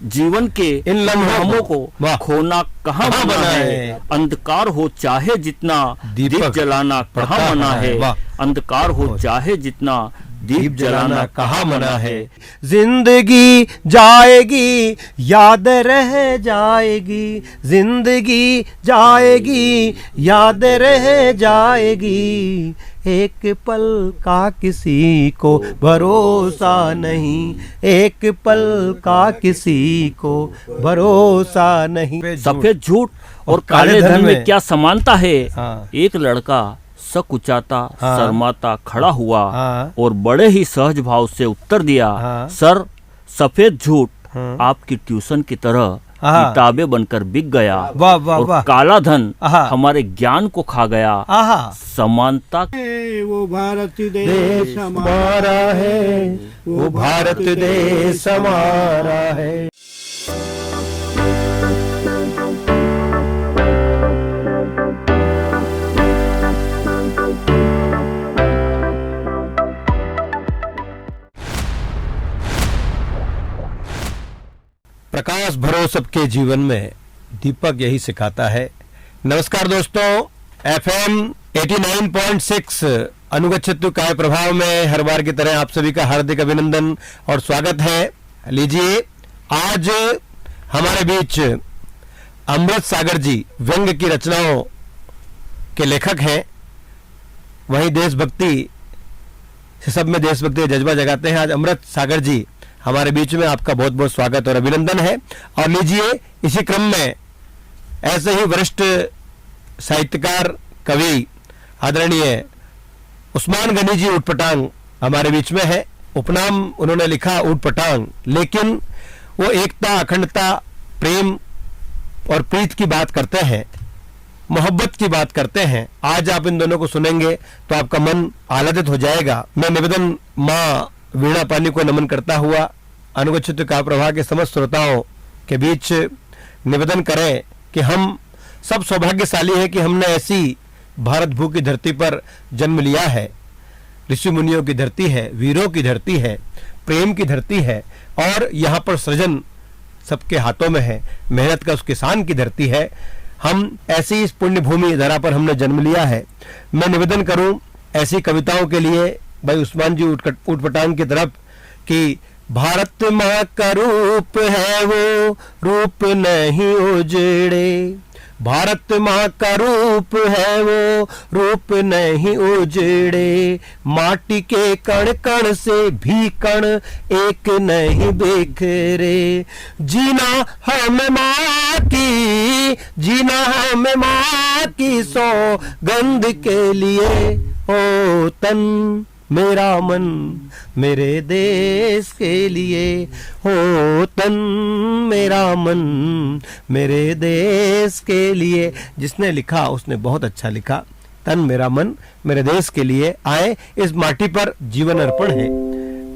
जीवन के इन लम्हों को खोना कहाँ मना है। अंधकार हो चाहे जितना दीप जलाना कहाँ मना है। अंधकार हो चाहे जितना दीप जलाना कहाँ मना है। जिंदगी जाएगी याद रह जाएगी, जिंदगी जाएगी याद रह जाएगी, एक पल का किसी को भरोसा नहीं, एक पल का किसी को भरोसा नहीं। सफेद झूठ और काले धन में क्या समानता है। एक लड़का सकुचाता शर्माता खड़ा हुआ और बड़े ही सहज भाव से उत्तर दिया, सर सफेद झूठ आपकी ट्यूशन की तरह किताबें बनकर बिक गया। वाह वाह और वाह। काला धन हमारे ज्ञान को खा गया। समानता वो भारत देश हमारा है, वो भारत देश हमारा है। प्रकाश भरो सबके जीवन में, दीपक यही सिखाता है। नमस्कार दोस्तों, FM 89.6 अनुगच्छतु काय प्रभाव में हर बार की तरह आप सभी का हार्दिक अभिनंदन और स्वागत है। लीजिए, आज हमारे बीच अमृत सागर जी व्यंग की रचनाओं के लेखक हैं, वहीं देशभक्ति से सब में देशभक्ति का जज्बा जगाते हैं। आज अमृत सागर जी हमारे बीच में, आपका बहुत बहुत स्वागत और अभिनंदन है। और लीजिए, इसी क्रम में ऐसे ही वरिष्ठ साहित्यकार कवि आदरणीय उस्मान गनी जी ऊटपटांग हमारे बीच में है। उपनाम उन्होंने लिखा ऊटपटांग, लेकिन वो एकता, अखंडता, प्रेम और प्रीत की बात करते हैं, मोहब्बत की बात करते हैं। आज आप इन दोनों को सुनेंगे तो आपका मन आह्लादित हो जाएगा। मैं निवेदन माँ वीणा पानी को नमन करता हुआ अनुगच्छित का प्रवाह के समस्त श्रोताओं के बीच निवेदन करें कि हम सब सौभाग्यशाली हैं कि हमने ऐसी भारत भू की धरती पर जन्म लिया है। ऋषि मुनियों की धरती है, वीरों की धरती है, प्रेम की धरती है, और यहाँ पर सृजन सबके हाथों में है, मेहनत का उस किसान की धरती है। हम ऐसी इस पुण्य भूमि धरा पर हमने जन्म लिया है। मैं निवेदन करूं ऐसी कविताओं के लिए भाई उस्मान जी ऊटपटांग की तरफ कि भारत माँ का रूप है वो रूप नहीं उजड़े, भारत माँ का रूप है वो रूप नहीं उजड़े, माटी के कण कण से भी कण एक नहीं बिखरे, जीना हमें माँ की, जीना हमें माँ की सौगंध के लिए, ओ तन मेरा मन मेरे देश के लिए, हो तन मेरा मन मेरे देश के लिए। जिसने लिखा उसने बहुत अच्छा लिखा, तन मेरा मन मेरे देश के लिए। आए, इस माटी पर जीवन अर्पण है।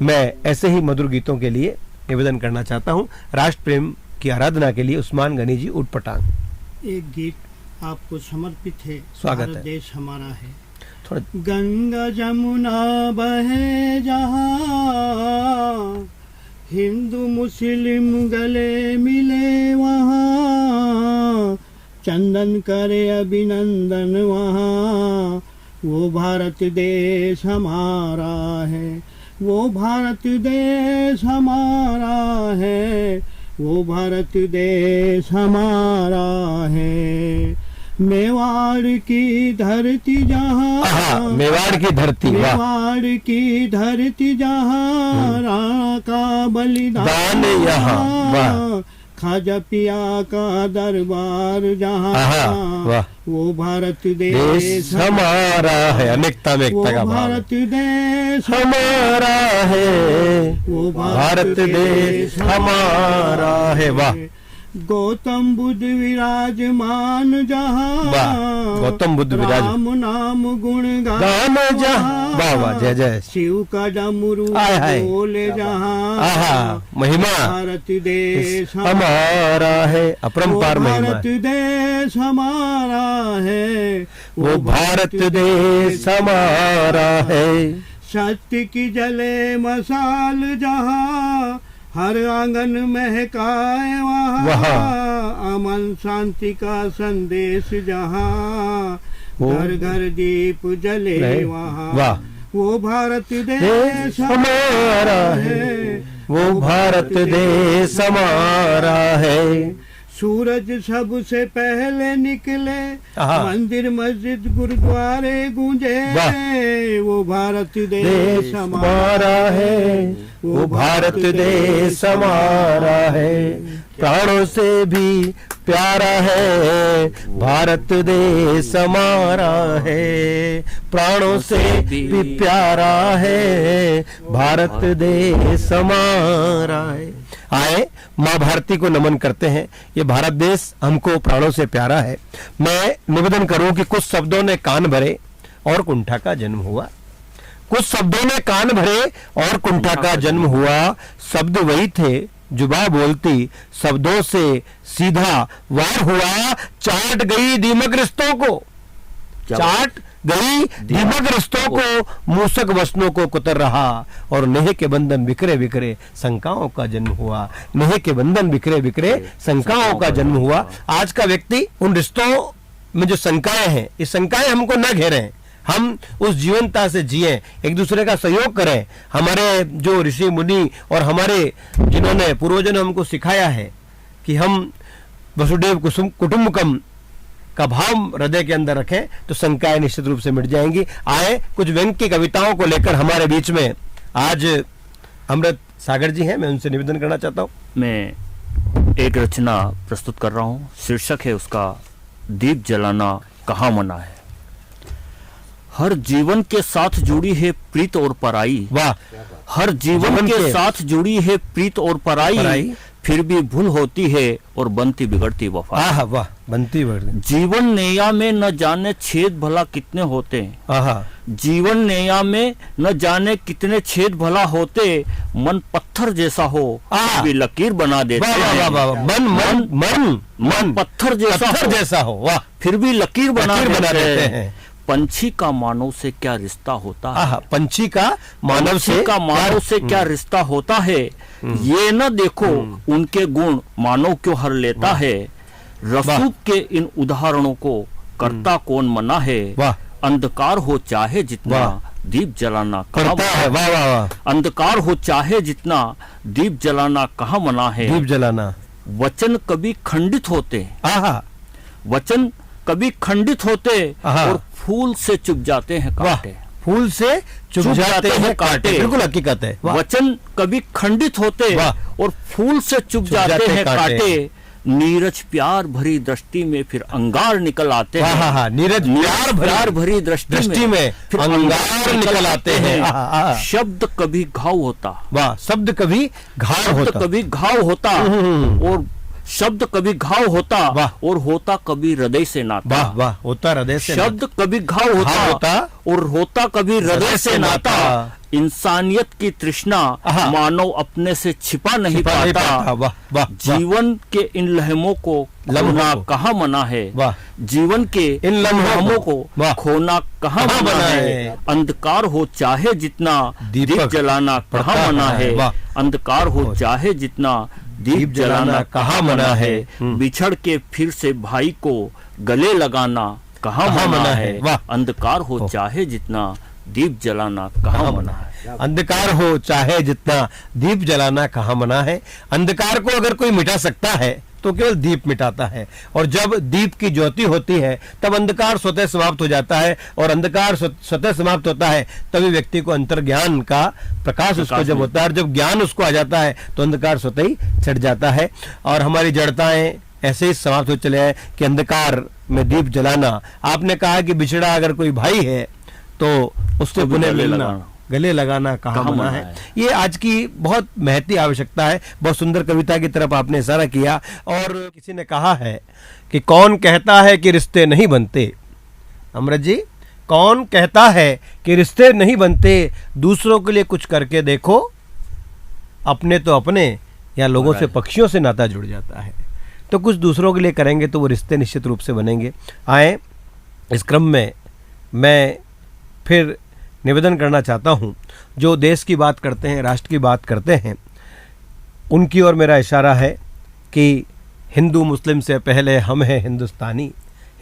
मैं ऐसे ही मधुर गीतों के लिए निवेदन करना चाहता हूँ, राष्ट्र प्रेम की आराधना के लिए उस्मान गनी जी ऊटपटांग। एक गीत आपको समर्पित है। स्वागत है। देश हमारा है। गंगा जमुना बहे जहाँ, हिंदू मुस्लिम गले मिले वहाँ, चंदन करे अभिनंदन वहाँ, वो भारत देश हमारा है, वो भारत देश हमारा है, वो भारत देश हमारा है। मेवाड़ की धरती जहाँ, मेवाड़ की धरती, मेवाड़ की धरती जहाँ, राणा का बलिदान यहाँ, खाजा पिया का दरबार जहाँ, वो भारत देश हमारा है। अनेकता में एकता का भारत देश हमारा है, वो भारत देश हमारा है। वाह। गौतम बुद्ध विराजमान जहाँ, गौतम बुद्ध विराज, राम नाम गुण गान जहाँ, वाह वाह, जय जय। शिव का डमरू बोले जहाँ, महिमा भारत देश हमारा है, अपरंपार महिमा। भारत देश हमारा है, वो भारत देश हमारा है। सत्य की जले मसाल जहाँ, हर आंगन महकाए वहाँ, अमन शांति का संदेश जहाँ, घर घर दीप जले वहाँ, वो भारत देश हमारा है, वो भारत देश हमारा है। सूरज सबसे पहले निकले, मंदिर मस्जिद गुरुद्वारे गूंजे, वो भारत देश हमारा है, वो भारत देश हमारा है। प्राणों से भी प्यारा है, भारत देश हमारा है। प्राणों से भी प्यारा है, भारत देश हमारा है। आए माँ भारती को नमन करते हैं। ये भारत देश हमको प्राणों से प्यारा है। मैं निवेदन करूं कि कुछ शब्दों ने कान भरे और कुंठा का जन्म हुआ। कुछ शब्दों ने कान भरे और कुंठा का जन्म हुआ। शब्द वही थे, जुबा बोलती, शब्दों से सीधा वार हुआ। चाट गई दीमक रिश्तों को, चाट गई दीमक रिश्तों को, मूसक वसनों को कुतर रहा। और नेह के बंधन बिखरे बिखरे शंकाओं का जन्म हुआ। नेह के बंधन बिखरे बिखरे शंकाओं का जन्म हुआ। आज का व्यक्ति उन रिश्तों में जो शंकाएं हैं, ये शंकाएं हमको न घेरें, हम उस जीवनता से जिए, एक दूसरे का सहयोग करें। हमारे जो ऋषि मुनि और हमारे जिन्होंने पूर्वजों ने हमको सिखाया है कि हम वसुदेव कुटुंबकम का भाव हृदय के अंदर रखें, तो शंकाएं निश्चित रूप से मिट जाएंगी। आए कुछ व्यंग्य की कविताओं को लेकर हमारे बीच में आज अमृत सागर जी हैं। मैं उनसे निवेदन करना चाहता हूँ। मैं एक रचना प्रस्तुत कर रहा हूँ, शीर्षक है उसका दीप जलाना कहाँ मना है। हर जीवन के साथ जुड़ी है प्रीत और पराई, वाह। हर जीवन के साथ जुड़ी है प्रीत और पराई, फिर भी भूल होती है और बनती बिगड़ती वफा। वाह, बनती बिगड़ती। जीवन नैया में न जाने छेद भला कितने होते, जीवन नैया में न जाने कितने छेद भला होते। मन पत्थर जैसा हो भी लकीर बना देते हैं। मन पत्थर जैसा हो, वाह, फिर भी लकीर बना देते हैं। पंछी का मानव से क्या रिश्ता होता है, पंछी का मानव से क्या रिश्ता होता है। ये न देखो उनके गुण मानव क्यों हर लेता है। रसूख के इन उदाहरणों को करता कौन मना है। अंधकार हो चाहे जितना दीप जलाना कहाँ मना है। अंधकार हो चाहे जितना दीप जलाना कहाँ मना है। दीप जलाना। वचन कभी खंडित होते, वचन कभी खंडित होते और फूल से चुप जाते हैं कांटे। फूल से चुप जाते हैं कांटे, बिल्कुल हकीकत है। वचन कभी खंडित होते और फूल से चुप जाते हैं कांटे। नीरज प्यार भरी दृष्टि में फिर अंगार निकल आते हैं। नीरज प्यार भरी दृष्टि में फिर अंगार निकल आते हैं। शब्द कभी घाव होता, वाह, शब्द कभी घाव होता और शब्द कभी घाव होता और होता कभी हृदय से नाता। वाह, होता हृदय से। शब्द कभी घाव होता और होता कभी हृदय से नाता। इंसानियत की तृष्णा मानव अपने से छिपा नहीं पाता। जीवन के इन लम्हों को खोना कहाँ मना है। जीवन के इन लम्हों को खोना कहाँ मना है। अंधकार हो चाहे जितना दीप जलाना कहाँ मना है। अंधकार हो चाहे जितना दीप जलाना कहाँ मना है। बिछड़ के फिर से भाई को गले लगाना कहाँ मना है। अंधकार हो चाहे जितना दीप जलाना कहाँ मना है। अंधकार हो चाहे जितना दीप जलाना कहाँ मना है। अंधकार को अगर कोई मिटा सकता है तो केवल दीप मिटाता है, और जब दीप की ज्योति होती है तब अंधकार स्वतः समाप्त हो जाता है, और अंधकार स्वतः समाप्त होता है तभी व्यक्ति को अंतर्ज्ञान का प्रकाश उसको जब होता है, और जब ज्ञान उसको आ जाता है तो अंधकार स्वतः ही छट जाता है। और हमारी जड़ताएं ऐसे ही समाप्त हो चले हैं कि अंधकार में दीप जलाना। आपने कहा कि बिछड़ा अगर कोई भाई है तो उससे पुनः मिलना, गले लगाना कहाँ मना है। ये आज की बहुत महती आवश्यकता है। बहुत सुंदर कविता की तरफ आपने इशारा किया। और किसी ने कहा है कि कौन कहता है कि रिश्ते नहीं बनते। अमृत जी, कौन कहता है कि रिश्ते नहीं बनते। दूसरों के लिए कुछ करके देखो, अपने तो अपने या लोगों से, पक्षियों से नाता जुड़ जाता है। तो कुछ दूसरों के लिए करेंगे तो वो रिश्ते निश्चित रूप से बनेंगे। आए इस क्रम में मैं फिर निवेदन करना चाहता हूं, जो देश की बात करते हैं, राष्ट्र की बात करते हैं, उनकी ओर मेरा इशारा है कि हिंदू मुस्लिम से पहले हम हैं हिंदुस्तानी,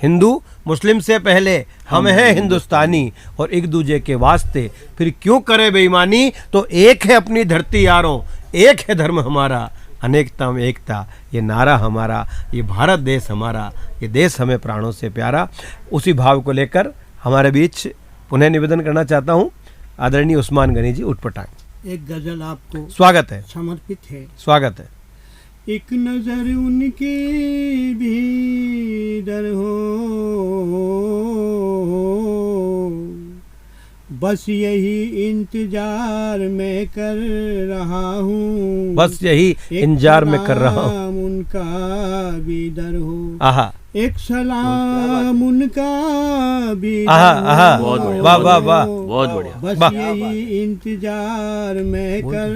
हिंदू मुस्लिम से पहले हम हैं हिंदुस्तानी, और एक दूजे के वास्ते फिर क्यों करे बेईमानी। तो एक है अपनी धरती यारों, एक है धर्म हमारा, अनेकता में एकता ये नारा हमारा, ये भारत देश हमारा, ये देश हमें प्राणों से प्यारा। उसी भाव को लेकर हमारे बीच पुनः निवेदन करना चाहता हूँ, आदरणीय उस्मान गनी जी उठ पटाएं। एक गजल आपको स्वागत है, समर्पित है। स्वागत है। एक नजर उनकी भीतर हो, बस यही इंतजार मैं कर रहा हूँ, बस यही इंतजार में कर रहा हूँ, उनका भी दर हो। आहा, एक सलाम उनका भी आहा, आहा, बहुत बढ़िया, वाह वाह वाह, बहुत बढ़िया। बस वाह। यही इंतजार मैं कर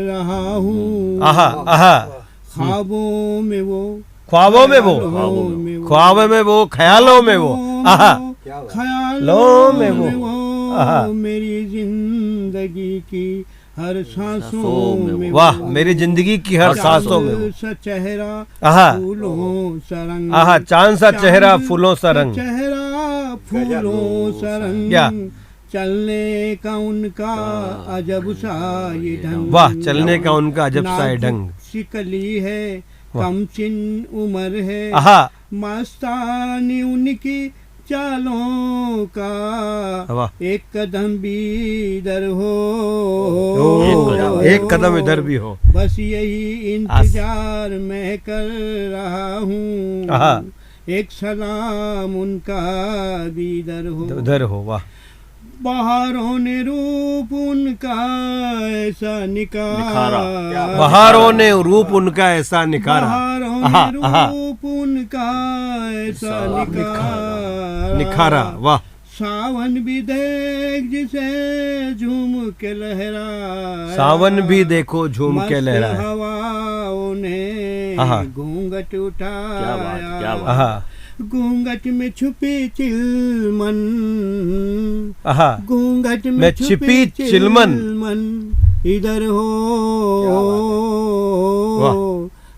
रहा हूँ, आहा, आहा, ख्वाबों में वो, ख्वाबों में वो, ख्वाबों में वो, ख्यालों में वो, आहा, ख्यालों में में आहा। वो, मेरी जिंदगी की हर सांसों में वो, वाह, मेरी जिंदगी की हर सांसों में वो, सा चेहरा आहा, फूलों सा रंग, आहा, चांद सा चेहरा फूलों सा रंग, चेहरा फूलों सा रंग, क्या? चलने का उनका अजब सा ये ढंग, वाह, चलने का उनका अजब सा ये ढंग, शिकली है कम चिन उम्र है, आहा, मस्तानी उनकी चालों का, वाह, एक कदम भी इधर हो, एक कदम इधर भी हो, बस यही इंतजार मैं कर रहा आहा। हूँ, एक सलाम उनका भी इधर हो, उधर हो, वाह, बहारों ने रूप उनका ऐसा निखारा, बहारों ने रूप उनका ऐसा निखारा, बहारों आहा, ने आहा, रूप उनका ऐसा निखारा, निखारा, वाह, सावन भी देख जिसे झूम के लहरा, सावन भी देखो झूम के लहरा, हवाओं ने आहा। घूंघट उठाया, क्या बात, क्या बात। आहा, घूंघट में छुपी चिलमन, आहा, घूंघट में में छिपी चिलमन, इधर हो,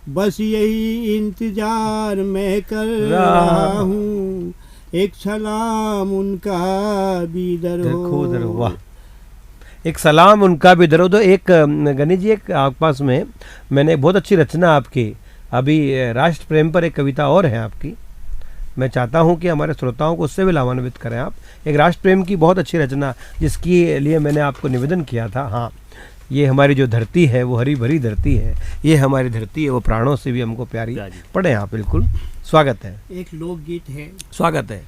बस यही इंतजार मैं कर रहा हूँ, एक सलाम उनका भी इधर हो, वाह, एक सलाम उनका भी दरो। तो एक गणेश जी, एक आपके पास में मैंने बहुत अच्छी रचना आपकी, अभी राष्ट्र प्रेम पर एक कविता और है आपकी, मैं चाहता हूं कि हमारे श्रोताओं को उससे भी लाभान्वित करें आप। एक राष्ट्र प्रेम की बहुत अच्छी रचना जिसकी लिए मैंने आपको निवेदन किया था। हाँ, ये हमारी जो धरती है वो हरी भरी धरती है, ये हमारी धरती है वो प्राणों से भी हमको प्यारी। पढ़े आप, बिल्कुल स्वागत है। एक लोकगीत है, स्वागत है।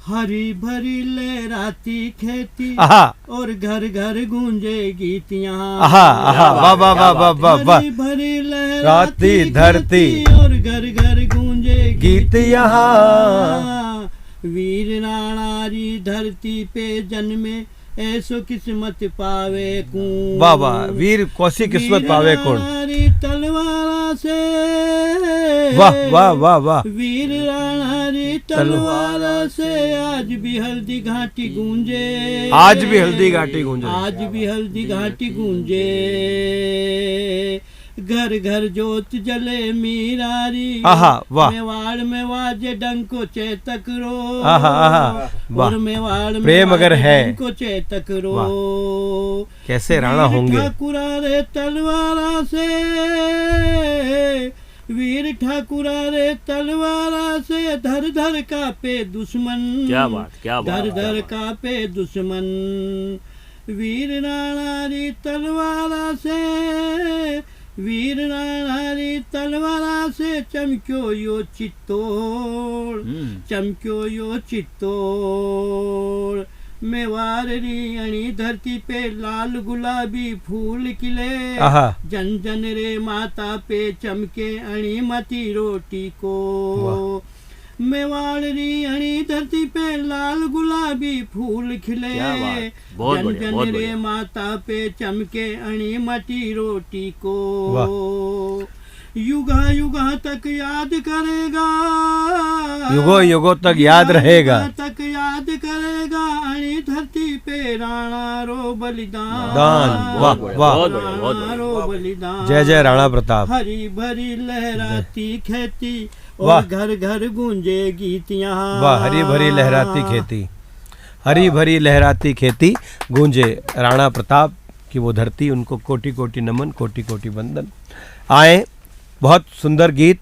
हरी भरी लहराती खेती आहा, और घर घर गूंजे गीत यहाँ, आहा, आहा, वाह वाह वाह वाह वाह वाह, हरी भरी लहराती लहराती धरती खेती और घर घर गूंजे गीत यहाँ, वीर नारी धरती पे जन्मे ऐसो किस्मत पावे कौन, वाह वाह, वीर कौसी किस्मत पावे कौन, तलवारा से, वाह वाह वाह वाह, वीर राणारी तलवारा से आज भी हल्दी घाटी गूंजे, आज भी हल्दी घाटी गूंजे, आज भी हल्दी घाटी गूंजे, घर घर जोत जले मीरारी, आहा, वाह, मेवाड़ में वाजे डंको चेतक रो, आहा, आहा, वाह, और मेवाड़ में प्रेम अगर वाजे है, डंको चेतक रो, कैसे राणा होंगे, ठाकुरा रे तलवारा से, वीर ठाकुरा रे तलवारा से, धर धर का पे दुश्मन, क्या बात, क्या बात, धर धर का पे दुश्मन, वीर नारी तलवारा से, वीर नारी तलवारा से, चमक्यो यो चित्तौड़, चमक्यो यो चित्तौड़, मेवाड़ी अणी धरती पे लाल गुलाबी फूल खिले, जन जन रे माता पे चमके अणी मती रोटी को, मेवाड़ी अणी धरती पे लाल गुलाबी फूल खिले, जन जन रे माता पे चमके अणी मटी रोटी को, युगा युगा तक याद करेगा, युगो युगो तक याद रहेगा, तक याद करेगा आणि धरती पे राणा रो बलिदान। वाह वाह, रो बलिदान। जय जय राणा प्रताप। हरी भरी लहराती खेती वाह। और घर घर गूंजे गीतियां। वाह, हरी भरी लहराती खेती, हरी भरी लहराती खेती गूंजे राणा प्रताप की वो धरती, उनको कोटि कोटि नमन, कोटि कोटि वंदन। आए, बहुत सुंदर गीत।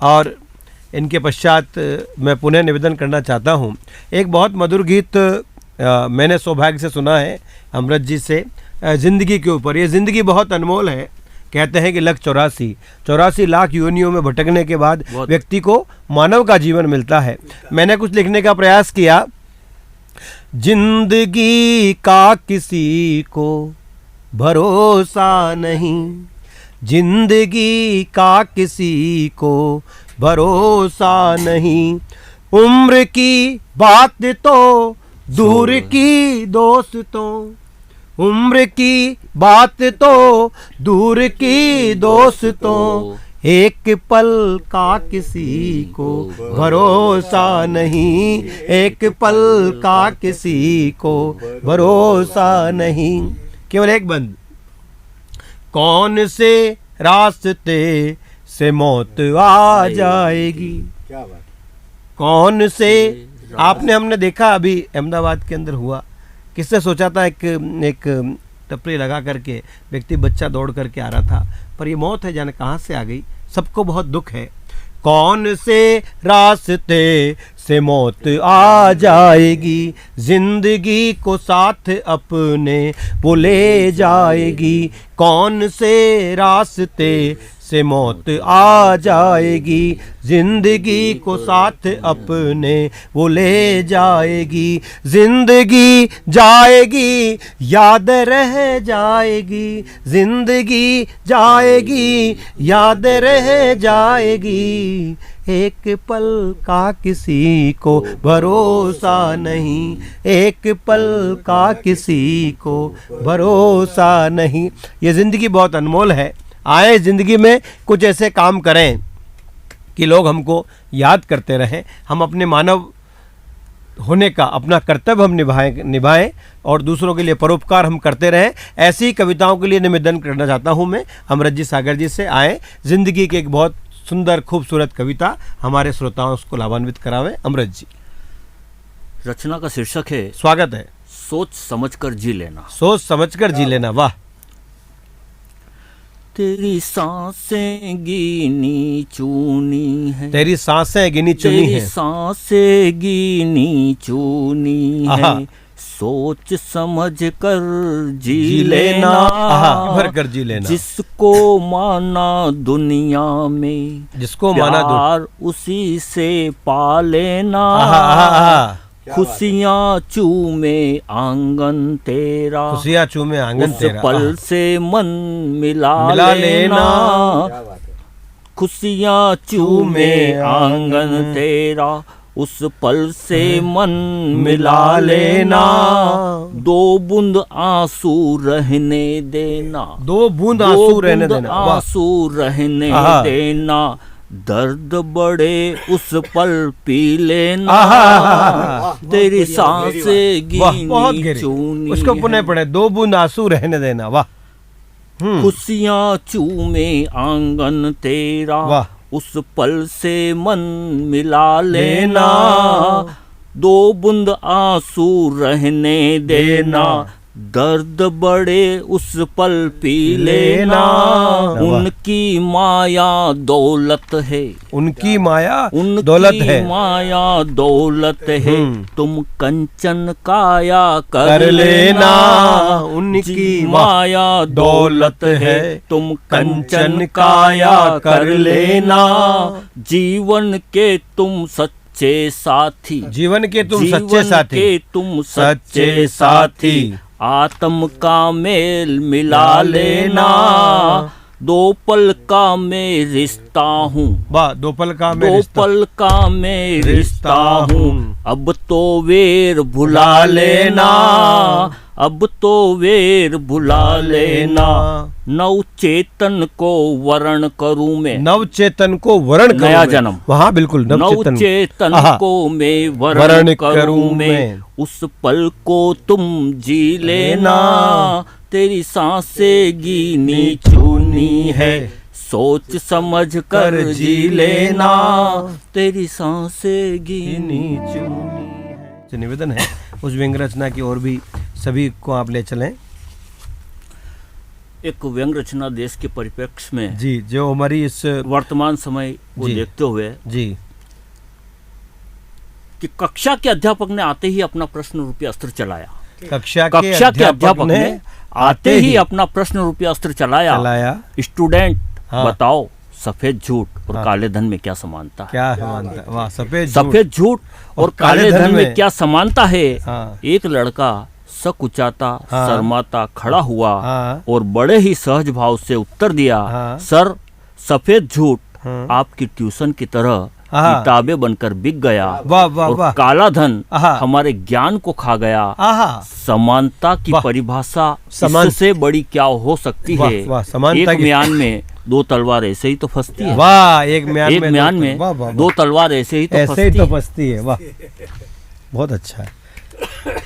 और इनके पश्चात मैं पुनः निवेदन करना चाहता हूँ, एक बहुत मधुर गीत मैंने सौभाग्य से सुना है अमृत जी से, ज़िंदगी के ऊपर। ये ज़िंदगी बहुत अनमोल है। कहते हैं कि 84 लाख योनियों में भटकने के बाद व्यक्ति को मानव का जीवन मिलता है। मैंने कुछ लिखने का प्रयास किया। जिंदगी का किसी को भरोसा नहीं, जिंदगी का किसी को भरोसा नहीं, उम्र की बात तो दूर की दोस्तों, उम्र की बात तो दूर की दोस्तों, एक पल का किसी को भरोसा नहीं, एक पल का किसी को भरोसा नहीं। केवल एक बंद, कौन से रास्ते से मौत आ जाएगी, क्या बात, कौन से, आपने हमने देखा अभी अहमदाबाद के अंदर हुआ, किससे सोचा था, एक टपरी लगा करके व्यक्ति बच्चा दौड़ करके आ रहा था, पर ये मौत है, जाने कहाँ से आ गई। सबको बहुत दुख है। कौन से रास्ते से मौत आ जाएगी, जिंदगी को साथ अपने वो ले जाएगी, कौन से रास्ते से मौत आ जाएगी, जिंदगी को साथ अपने वो ले जाएगी, जिंदगी जाएगी याद रह जाएगी, जिंदगी जाएगी याद रह जाएगी, एक पल का किसी को भरोसा नहीं, एक पल का किसी को भरोसा नहीं। ये ज़िंदगी बहुत अनमोल है। आए ज़िंदगी में कुछ ऐसे काम करें कि लोग हमको याद करते रहें, हम अपने मानव होने का अपना कर्तव्य हम निभाएं और दूसरों के लिए परोपकार हम करते रहें। ऐसी कविताओं के लिए निवेदन करना चाहता हूं मैं अमृत जी सागर जी से। आए, ज़िंदगी की एक बहुत सुंदर खूबसूरत कविता हमारे श्रोताओं को लाभान्वित करावें। अमृत जी, रचना का शीर्षक है, स्वागत है, सोच समझकर जी लेना। सोच समझकर जी लेना। वाह। तेरी सांसें गिनी चुनी है, तेरी सांसें गिनी चुनी तेरी है, सांसें गिनी चुनी है, सोच समझ कर जी लेना, भर कर जी लेना। जिसको माना दुनिया में, जिसको माना प्यार उसी से पा लेना, खुशियाँ चूमे आंगन तेरा, खुशियाँ चूमे आंगन तेरा, उस पल से मन मिला लेना, खुशियाँ चूमे आंगन तेरा, उस पल से मन मिला लेना, दो बूंद आंसू रहने देना, दो बूंद आंसू रहने देना, आंसू रहने देना, दर्द बड़े उस पल पी लेना, तेरी सांसें गिनी चुनी, उसको पुनः पढ़े, दो बूंद आंसू रहने देना। वाह। खुशियाँ चूमे आंगन तेरा, वाह। उस पल से मन मिला लेना, दो बूंद आंसू रहने देना, दर्द बड़े उस पल पी लेना, उनकी माया दौलत है, उनकी माया उनकी दौलत है, माया दौलत है, तुम कंचन काया कर लेना, उनकी माया दौलत है, तुम कंचन काया कर लेना, जीवन के तुम सच्चे साथी, जीवन के तुम सच्चे साथी, के तुम सच्चे साथी, आत्म का मेल मिला लेना, दो पल का मैं रिश्ता हूँ, वाह, दो पल का मैं दो पल का मैं रिश्ता हूँ, अब तो वेर भुला लेना, अब तो वेर भुला लेना, नव चेतन को वरण करूं मैं। नव चेतन को वरण करूं नया मैं। जन्म। वहाँ बिल्कुल नव चेतन को मैं वरण करूं मैं, उस पल को तुम जी लेना, तेरी सांसें गिनी चुनी है, सोच समझ कर जी लेना, तेरी सांसें गिनी चुनी है। निवेदन है उस व्यंग रचना की और भी सभी को आप ले चलें। एक व्यंग रचना देश के परिप्रेक्ष्य में जी, जो हमारी इस वर्तमान समय को देखते हुए जी कि कक्षा के अध्यापक ने आते ही अपना प्रश्न रूपी अस्त्र चलाया। कक्षा के अध्यापक ने आते ही अपना प्रश्न रूपी अस्त्र चलाया। स्टूडेंट बताओ, सफेद झूठ और काले धन में क्या समानता है? क्या समानता? वाह, सफेद झूठ और काले धन में क्या समानता है? एक लड़का सकुचाता शर्माता खड़ा हुआ और बड़े ही सहज भाव से उत्तर दिया, सर, सफेद झूठ आपकी ट्यूशन की तरह किताबें बनकर बिक गया, और काला धन हमारे ज्ञान को खा गया। समानता की परिभाषा इससे बड़ी क्या हो सकती है? एक म्यान में दो तलवार ऐसे ही तो फंसती है। वाह, एक म्यान में दो तलवार ऐसे ही तो फंसती है। वाह, बहुत अच्छा है,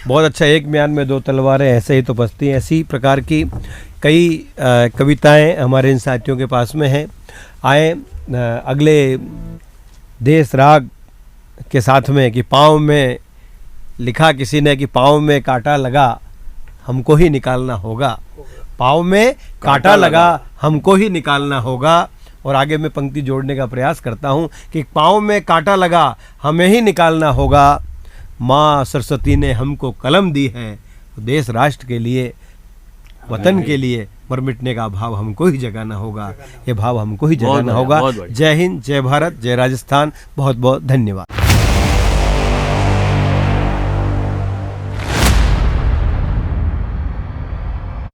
बहुत अच्छा। एक म्यान में दो तलवारें ऐसे ही तो फंसती हैं। ऐसी प्रकार की कई कविताएं हमारे इन साथियों के पास में हैं। आए अगले देश राग के साथ में कि पाँव में लिखा किसी ने कि पाँव में कांटा लगा हमको ही निकालना होगा, पाँव में कांटा लगा हमको ही निकालना होगा। और आगे मैं पंक्ति जोड़ने का प्रयास करता हूँ कि पाँव में कांटा लगा हमें ही निकालना होगा, माँ सरस्वती ने हमको कलम दी है, देश राष्ट्र के लिए, वतन के लिए मर मिटने का भाव हमको ही जगाना होगा, ये भाव हमको ही जगाना होगा। जय हिंद, जय भारत, जय राजस्थान। बहुत बहुत धन्यवाद।